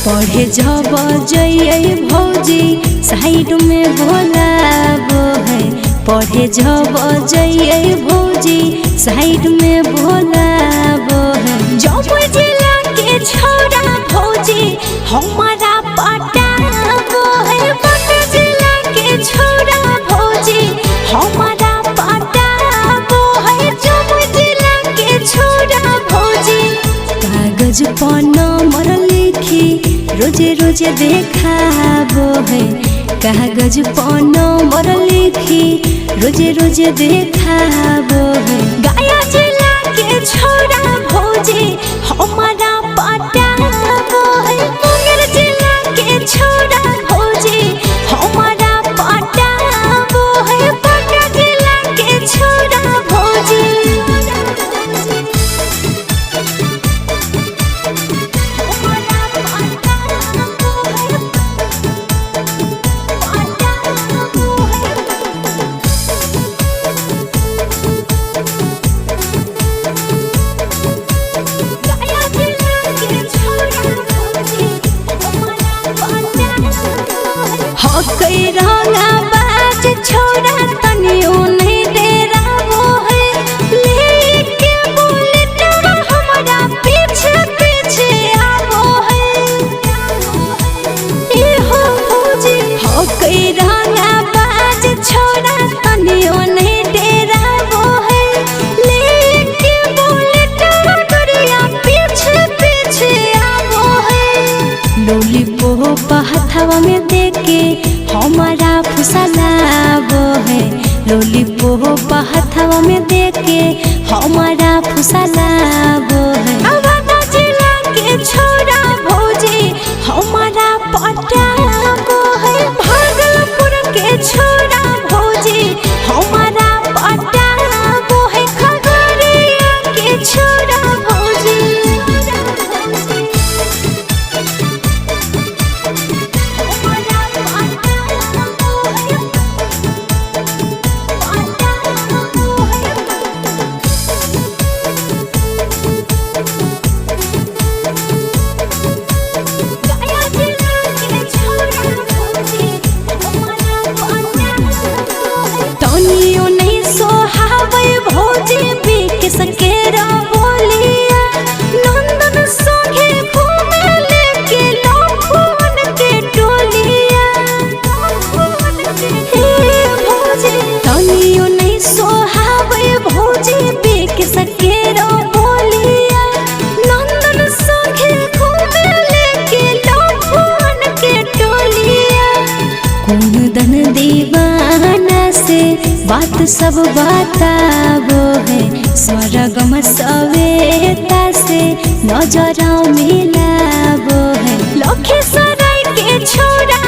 पढ़े जब जइए भौजी साइड में बोलाबो है। पढ़े जब जइए भौजी साइड में बोलाबो है। जब जिला के छोरा भौजी हमारा पटाबो है। पट जिला के छोरा भौजी हमारा पटाबो है। जब जिला के छोरा भौजी कागज पर नंबर लिखी रोजे रोजे देखाबो है। कागज पर नंबर लिखी रोजे रोजे देखाबो है। गया जिला के छोरा भौजी हमारा पटाबो है। मुंगेर जिला के छोरा भौजी हमारा पटाबो है। पटना जिला के छोरा भौजी कई रंगा बाज छोरा तनियो नहीं डेराबो है। लेके बुलेट हमारा पीछे पीछे आबो है। ए हो भौजी हो कई रंगा बाज छोरा तनियो नहीं डेराबो है। लेके बुलेट हमारा पीछे पीछे आबो है। लॉलीपॉप हथवा में देके हमारा फुसलाबो है। लॉलीपॉप हथवा में देके हमारा फुसलाबो है। अवधा जिला के छोरा भौजी हमारा पटाबो है। भागलपुर के छोरा भौजी हमारा पटाबो है। खगड़िया के छोरा भौजी तनियो नहीं सोहावे भौजी बिक सकेरा बोलिया। नंदन संगे घूमे लेके लौफन के टोलिया। हे भौजी तनियो नहीं सोहावे भौजी बिक सकेरा बोलिया। नंदन संगे घूमे लेके लौफन के टोलिया। कौन दन दीवाना से बात सब बताबो है। स्वर्गम सवेता से नजर मिलाबो है। लखीसराय के छोरा